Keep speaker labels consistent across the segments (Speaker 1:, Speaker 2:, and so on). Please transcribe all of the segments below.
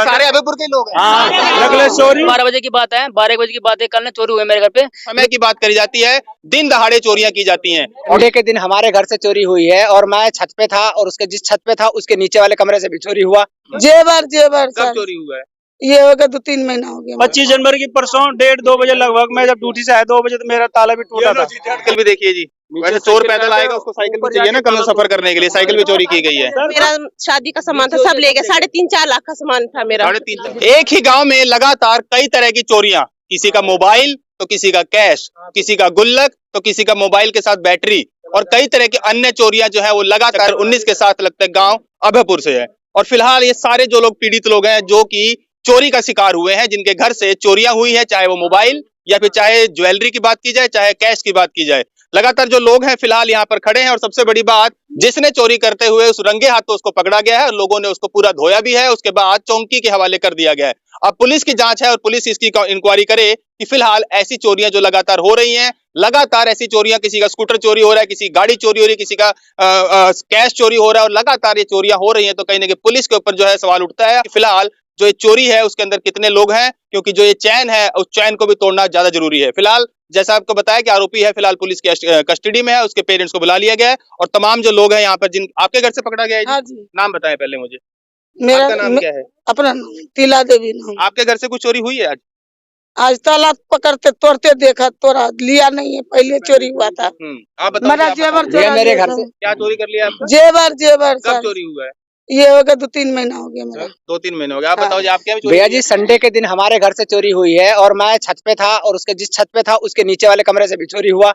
Speaker 1: बात है।
Speaker 2: सारे अभयपुर के लोग हैं।
Speaker 1: हाँ, नकलेस चोरी
Speaker 3: 12 बजे की बात है, 12 बजे की बात है, कल ने चोरी हुई मेरे घर पे।
Speaker 2: समय की बात करी जाती है, दिन दहाड़े चोरियां की जाती हैं।
Speaker 4: संडे के दिन हमारे घर से चोरी हुई है और मैं छत पे था और उसके जिस छत पे था उसके नीचे वाले कमरे से भी चोरी हुआ।
Speaker 5: जेवर
Speaker 2: कब
Speaker 5: सर,
Speaker 2: चोरी हुआ है?
Speaker 5: ये हो गया 2-3 महीना हो गया।
Speaker 1: 25 जनवरी की परसों 1:30-2 बजे लगभग मैं जब ड्यूटी से आया 2 बजे तो मेरा ताला भी टूटा था।
Speaker 2: साइकिल भी देखिए जी, वैसे चोर पैदल आएगा उसको साइकिल भी चाहिए ना कम सफर करने के लिए, साइकिल भी चोरी की गई है।
Speaker 6: मेरा शादी का सामान था, सब ले गए। 3.5-4 लाख का सामान था मेरा।
Speaker 2: 3.5 एक ही गांव में लगातार कई तरह की चोरियां, किसी का मोबाइल तो किसी का कैश, किसी का गुल्लक तो किसी का मोबाइल के साथ बैटरी और कई तरह की अन्य चोरियां जो है वो लगातार 19 के साथ लगता है गांव अभयपुर से है। और फिलहाल ये सारे जो लोग पीड़ित लोग हैं जो कि चोरी का शिकार हुए हैं, जिनके घर से चोरियां हुई है, चाहे वो मोबाइल या फिर चाहे ज्वेलरी की बात की जाए, चाहे कैश की बात की जाए, लगातार जो लोग हैं फिलहाल यहाँ पर खड़े हैं। और सबसे बड़ी बात, जिसने चोरी करते हुए उस रंगे हाथों उसको पकड़ा गया है और लोगों ने उसको पूरा धोया भी है, उसके बाद चौकी के हवाले कर दिया गया है। अब पुलिस की जांच है और पुलिस इसकी इंक्वायरी करे कि फिलहाल ऐसी चोरियां जो लगातार हो रही हैं, लगातार ऐसी चोरियां, किसी का स्कूटर चोरी हो रहा है, किसी की गाड़ी चोरी हो रही है, किसी का कैश चोरी हो रहा है और लगातार ये चोरियां हो रही हैं, तो कहीं ना कहीं पुलिस के ऊपर जो है सवाल उठता है कि फिलहाल जो ये चोरी है उसके अंदर कितने लोग हैं, क्योंकि जो ये चैन है उस चैन को भी तोड़ना ज्यादा जरूरी है। फिलहाल जैसा आपको बताया कि आरोपी है फिलहाल पुलिस की कस्टडी में है, उसके पेरेंट्स को बुला लिया गया है और तमाम जो लोग हैं यहाँ पर जिन आपके घर से पकड़ा गया है,
Speaker 5: हाँ जी,
Speaker 2: नाम बताएं पहले मुझे।
Speaker 5: मेरा
Speaker 2: आपका नाम क्या है?
Speaker 5: अपना तिला देवी नाम।
Speaker 2: आपके घर से कुछ चोरी हुई है आज?
Speaker 5: आज ताला पकड़ते तोड़ते देखा, तोड़ा लिया नहीं है, पहले चोरी हुआ था।
Speaker 2: आप बताओ
Speaker 5: मेरा
Speaker 2: क्या
Speaker 5: जेवर
Speaker 4: ये मेरे घर से
Speaker 2: क्या चोरी कर लिया आपका?
Speaker 5: जेवर
Speaker 2: कब
Speaker 5: सर,
Speaker 2: चोरी हुआ है?
Speaker 5: ये हो गया 2-3 महीना हो गया मेरा।
Speaker 2: 2-3 महीने हो गए। आप बताओ जी, आप क्या
Speaker 4: भैया जी, संडे के दिन हमारे घर से चोरी हुई है और मैं छत पे था और उसके जिस छत पे था उसके नीचे वाले कमरे से भी चोरी हुआ।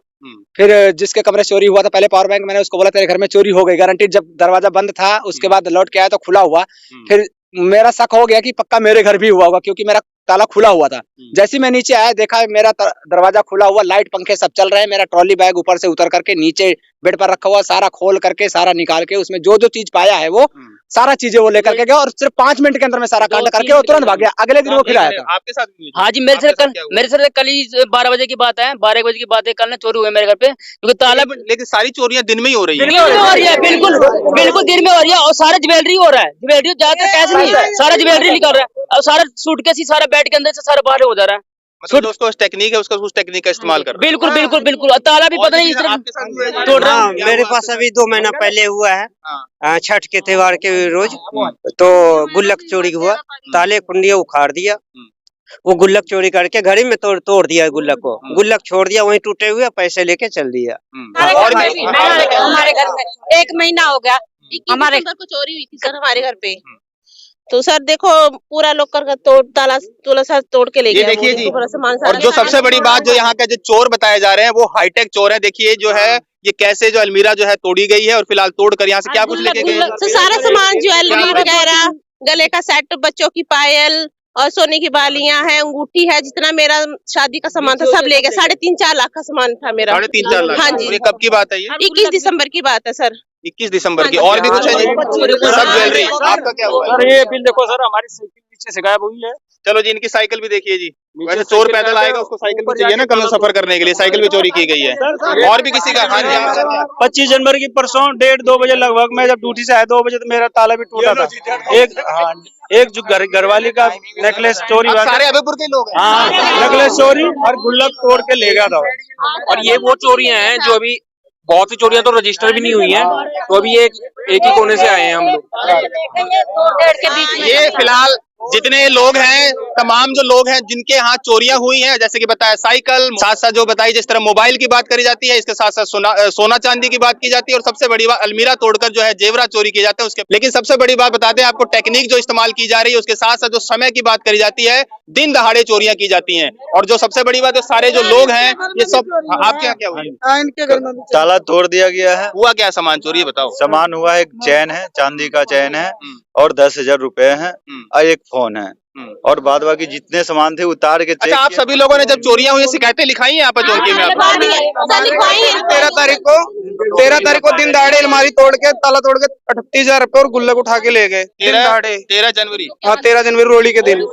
Speaker 4: फिर जिसके कमरे से चोरी हुआ था, पहले पावर बैंक मैंने उसको बोला तेरे घर में चोरी हो गई, गारंटी। जब दरवाजा बंद था उसके बाद लौट के आया तो खुला हुआ। फिर मेरा शक हो गया कि पक्का मेरे घर भी हुआ होगा, क्योंकि मेरा ताला खुला हुआ था। जैसे मैं नीचे आया देखा मेरा दरवाजा खुला हुआ, लाइट पंखे सब चल रहे हैं, मेरा ट्रॉली बैग ऊपर से उतर करके नीचे बेड पर रखा हुआ, सारा खोल करके सारा निकाल के उसमें जो जो चीज पाया है वो सारा चीजें वो लेकर के गया और सिर्फ 5 मिनट के अंदर में सारा कांड करके वो तुरंत भाग गया। अगले दिन वो फिर आया था।
Speaker 2: आपके साथ भी हुई थी?
Speaker 3: हाँ जी, मेरे से कल ही 12 बजे की बात है, 12 बजे की बात है, कल ने चोरी हुई है मेरे घर पे, क्योंकि ताला
Speaker 2: लेकिन सारी चोरियां दिन में ही हो रही
Speaker 3: दिन में हो रही है। बिल्कुल बिल्कुल दिन में हो रही है और सारा ज्वेलरी हो रहा है। ज्वेलरी ज्यादातर कैश नहीं है, सारा ज्वेलरी निकल रहा है और सारा सूटकेस ही सारा बेड के अंदर से सारा बाहर हो जा रहा है।
Speaker 2: मतलब जो उसको टेक्निक है उसका उस टेक्निक का इस्तेमाल कर रहा है।
Speaker 3: बिल्कुल बिल्कुल बिल्कुल। और ताला भी पता नहीं इस
Speaker 2: आपके साथ हुआ है?
Speaker 3: तोड़ रहा है।
Speaker 7: हाँ, मेरे पास अभी 2 महीना पहले हुआ है। छठ के त्योहार के रोज तो गुल्लक चोरी हुआ, ताले कुंडिया उखाड़ दिया, वो गुल्लक चोरी करके घड़ी में तोड़ दिया गुल्लक को, गुल्लक छोड़ दिया वहीं टूटे हुए, पैसे लेके चल दिया।
Speaker 6: हमारे घर में 1 महीना हो गया, 21 दिसंबर को चोरी हुई थी सर हमारे घर पे। तो सर देखो पूरा लोग कर ताला तोड़ के ले
Speaker 2: ये
Speaker 6: गया।
Speaker 2: देखिए जी,
Speaker 6: पूरा सामान
Speaker 2: और जो सबसे बड़ी बात जो यहाँ के जो चोर बताए जा रहे हैं वो हाईटेक चोर है। देखिए जो है ये कैसे जो अलमीरा जो है तोड़ी गई है और फिलहाल तोड़ कर यहाँ से क्या कुछ लेके गए?
Speaker 6: तो सारा सामान ज्वेलरी वगैरह, गले का सेट, बच्चों की पायल और सोने की बालियां हैं, अंगूठी है, जितना मेरा शादी का सामान था सब ले गए। 3.5-4 लाख का सामान था मेरा।
Speaker 2: 3.5-4 लाख?
Speaker 6: हाँ जी।
Speaker 2: और ये कब की बात है ये?
Speaker 6: 21 दिसंबर की बात है सर।
Speaker 2: 21 दिसंबर की। और भी कुछ है जी? सब ज्वेलरी। आपका क्या हुआ?
Speaker 1: सर ये बिल देखो सर, हमारी साइकिल नीचे से गायब हुई है।
Speaker 2: चलो जी, इनकी साइकिल भी देखिए जी। वैसे चोर पैदल आएगा उसको साइकिल भी चाहिए ना कम सफर करने के लिए, साइकिल भी चोरी की गई है। और भी किसी का? हाँ जी।
Speaker 1: 25 जनवरी की परसों 1:30-2 बजे लगभग मैं जब ड्यूटी से आया 2 बजे तो मेरा ताला भी टूटा था। एक जो घरवाली का नेकलेस चोरी हुआ।
Speaker 2: सारे अभयपुर के लोग हैं।
Speaker 1: हाँ, नेकलेस चोरी और गुल्लक तोड़ के ले गया था।
Speaker 8: और ये वो चोरियां हैं जो अभी बहुत सी चोरियां तो रजिस्टर भी नहीं हुई हैं, तो अभी एक ही कोने से आए हैं हम लोग।
Speaker 2: ये फिलहाल जितने लोग हैं, तमाम जो लोग हैं जिनके यहाँ चोरियां हुई हैं, जैसे कि बताया साइकिल, साथ साथ जो बताई जिस तरह मोबाइल की बात करी जाती है, इसके साथ साथ सोना चांदी की बात की जाती है और सबसे बड़ी बात अलमीरा तोड़कर जो है जेवरा चोरी किए जाते हैं उसके। लेकिन सबसे बड़ी बात बता दें आपको, टेक्निक जो इस्तेमाल की जा रही है उसके साथ साथ जो समय की बात करी जाती है, दिन दहाड़े चोरियां की जाती हैं। और जो सबसे बड़ी बात, जो सारे जो लोग हैं ये सब आपके यहाँ क्या हुआ?
Speaker 5: इनके घर में भी
Speaker 9: ताला तोड़ दिया गया है।
Speaker 2: हुआ क्या? सामान चोरी है बताओ।
Speaker 9: सामान हुआ है, एक चैन है, चांदी का चैन है और 10,000 रुपए है और एक फोन है और बाद बाकी जितने सामान थे उतार के।
Speaker 2: अच्छा, आप सभी लोगों ने जब चोरियां हुई शिकायतें लिखाई हैं आपस चौकी में?
Speaker 5: 13 तारीख को दिन दहाड़े अलमारी तोड़ के, ताला तोड़ के 38,000 रुपए और गुल्लक उठा के ले गए।
Speaker 2: 13 जनवरी।
Speaker 5: हाँ, 13 जनवरी रोली के दिन।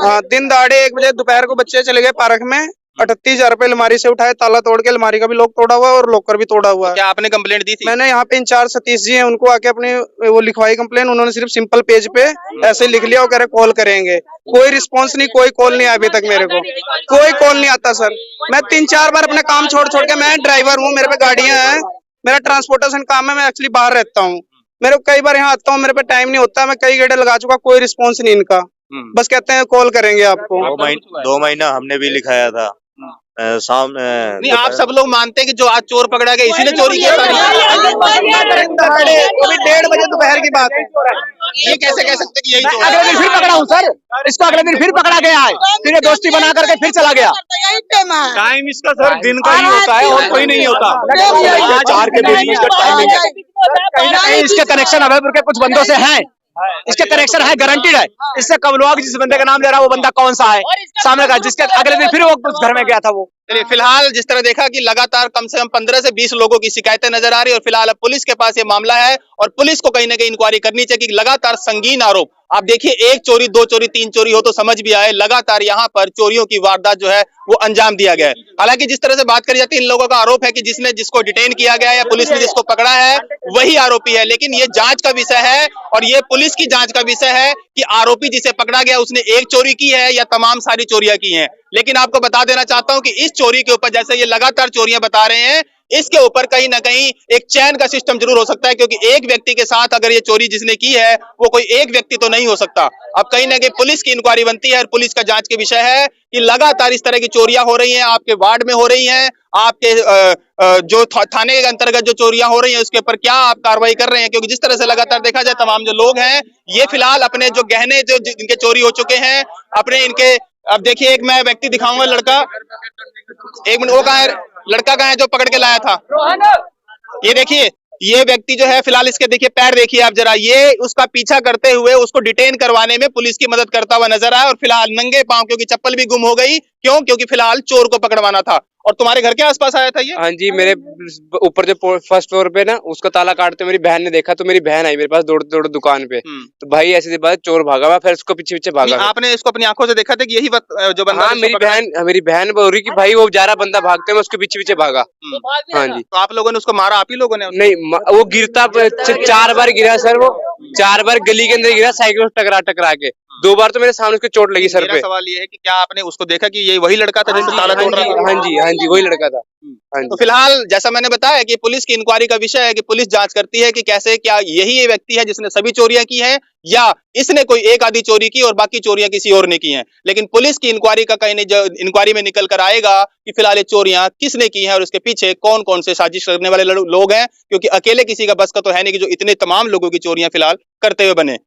Speaker 5: हाँ, दिन दहाड़े 1 बजे दोपहर को बच्चे चले गए पार्क में, 38,000 रुपए अलमारी से उठाए, ताला तोड़ के अलमारी का भी लॉक तोड़ा हुआ है और लॉकर भी तोड़ा हुआ है।
Speaker 2: क्या आपने कंप्लेंट दी थी?
Speaker 5: मैंने यहाँ पे इंचार्ज सतीश जी हैं, उनको आके अपनी वो लिखवाई कंप्लेन। उन्होंने सिर्फ सिंपल पेज पे ऐसे लिख लिया और कह रहे कॉल करेंगे। कोई रिस्पांस नहीं, कोई कॉल नहीं आया अभी तक मेरे को, कोई कॉल नहीं आता सर। मैं 3-4 बार अपने काम छोड़ के, मैं ड्राइवर हूँ, मेरे पे गाड़ियां हैं, मेरा ट्रांसपोर्टेशन काम है, मैं एक्चुअली बाहर रहता हूँ। मेरे को कई बार यहाँ आता हूँ, मेरे पे टाइम नहीं होता, मैं कई गेड़े लगा चुका, कोई रिस्पॉन्स नहीं इनका। बस कहते हैं कॉल करेंगे आपको।
Speaker 9: 2 महीना हमने भी लिखाया था। सामने
Speaker 2: नहीं, आप सब लोग मानते हैं कि जो आज चोर पकड़ा गया इसी ने चोरी किया?
Speaker 5: वो भी 1:30 बजे दोपहर की बात है।
Speaker 2: ये कैसे कह सकते कि यही चोर
Speaker 4: अगले दिन फिर पकड़ा हूँ सर, इसको अगले दिन फिर पकड़ा गया है, फिर ये दोस्ती बना करके फिर चला गया।
Speaker 9: टाइम इसका सर दिन का ही होता है और कोई नहीं होता। 4 के बीच में इसका टाइमिंग है।
Speaker 4: कहीं ना कहीं इसके कनेक्शन अभयपुर के कुछ बंदों से हैं, इसके कनेक्शन है, गारंटीड है। इससे कब लोग जिस बंदे का नाम ले रहा है वो बंदा कौन सा है सामने का, जिसके अगले दिन फिर वो उस घर में गया था वो।
Speaker 2: चलिए, फिलहाल जिस तरह देखा कि लगातार कम से कम 15 से 20 लोगों की शिकायतें नजर आ रही है और फिलहाल अब पुलिस के पास ये मामला है और पुलिस को कहीं ना कहीं इंक्वायरी करनी चाहिए कि लगातार संगीन आरोप। आप देखिए, 1 चोरी 2 चोरी 3 चोरी हो तो समझ भी आए, लगातार यहाँ पर चोरियों की वारदात जो है वो अंजाम दिया गया है। हालांकि जिस तरह से बात करी जाती है, इन लोगों का आरोप है कि जिसको डिटेन किया गया है या पुलिस ने जिसको पकड़ा है वही आरोपी है, लेकिन ये जांच का विषय है और ये पुलिस की जांच का विषय है कि आरोपी जिसे पकड़ा गया उसने 1 चोरी की है या तमाम सारी चोरियां की हैं। लेकिन आपको बता देना चाहता हूं कि इस चोरी के ऊपर, जैसे ये लगातार चोरियां बता रहे हैं, इसके ऊपर कहीं ना कहीं एक चैन का सिस्टम जरूर हो सकता है, क्योंकि एक व्यक्ति के साथ अगर ये चोरी जिसने की है वो कोई एक व्यक्ति तो नहीं हो सकता। अब कहीं ना कहीं पुलिस की इंक्वायरी बनती है और पुलिस का जांच के विषय है कि लगातार इस तरह की चोरियां हो रही हैं, आपके वार्ड में हो रही हैं, आपके जो थाने के अंतर्गत जो चोरियां हो रही हैं उसके ऊपर क्या आप कार्रवाई कर रहे हैं? क्योंकि जिस तरह से लगातार देखा जाए, तमाम जो लोग हैं ये फिलहाल अपने जो गहने जो इनके चोरी हो चुके हैं अपने इनके, अब देखिए एक मैं व्यक्ति दिखाऊंगा, लड़का, 1 मिनट, वो कहाँ है, लड़का कहाँ है जो पकड़ के लाया था? ये देखिए, ये व्यक्ति जो है फिलहाल इसके देखिए पैर देखिए आप जरा, ये उसका पीछा करते हुए उसको डिटेन करवाने में पुलिस की मदद करता हुआ नजर आया और फिलहाल नंगे पांव, क्योंकि चप्पल भी गुम हो गई। क्यों? क्योंकि फिलहाल चोर को पकड़वाना था। और तुम्हारे घर के आसपास आया था ये?
Speaker 10: हाँ जी, मेरे ऊपर जो फर्स्ट फ्लोर पे ना, उसका ताला काटते मेरी बहन ने देखा, तो मेरी बहन आई मेरे पास दौड़ दौड़ दुकान पे, तो भाई ऐसे बात चोर भागा, मैं फिर उसको पीछे पीछे भागा।
Speaker 2: आपने इसको अपनी आंखों से देखा था कि यही जो बंदा?
Speaker 10: हाँ, मेरी बहन बोल रही कि भाई वो जा रहा बंदा भागते, मैं उसके पीछे पीछे भागा। हाँ जी।
Speaker 2: तो आप लोगों ने उसको मारा? आप ही लोगों ने?
Speaker 10: नहीं, वो गिरता 4 बार गिरा सर, वो 4 बार गली के अंदर गिरा, साइकिल टकरा के। 2 बार तो मेरे सामने उसको चोट लगी सर पे।
Speaker 2: सवाल ये है कि क्या आपने उसको देखा कि ये वही लड़का था जिसको ताला तोड़ रहा था?
Speaker 10: हाँ जी, वही लड़का था।
Speaker 2: तो फिलहाल जैसा मैंने बताया कि पुलिस की इंक्वायरी का विषय है कि पुलिस जांच करती है कि कैसे, क्या यही ये व्यक्ति है जिसने सभी चोरियां की हैं या इसने कोई एक आधी चोरी की और बाकी चोरियां किसी और ने की हैं। लेकिन पुलिस की इंक्वायरी का कहीं नहीं, इंक्वायरी में निकल कर आएगा कि फिलहाल ये चोरियां किसने की हैं और उसके पीछे कौन कौन से साजिश करने वाले लोग हैं, क्योंकि अकेले किसी का बस का तो है नहीं कि जो इतने तमाम लोगों की चोरियां फिलहाल करते हुए बने।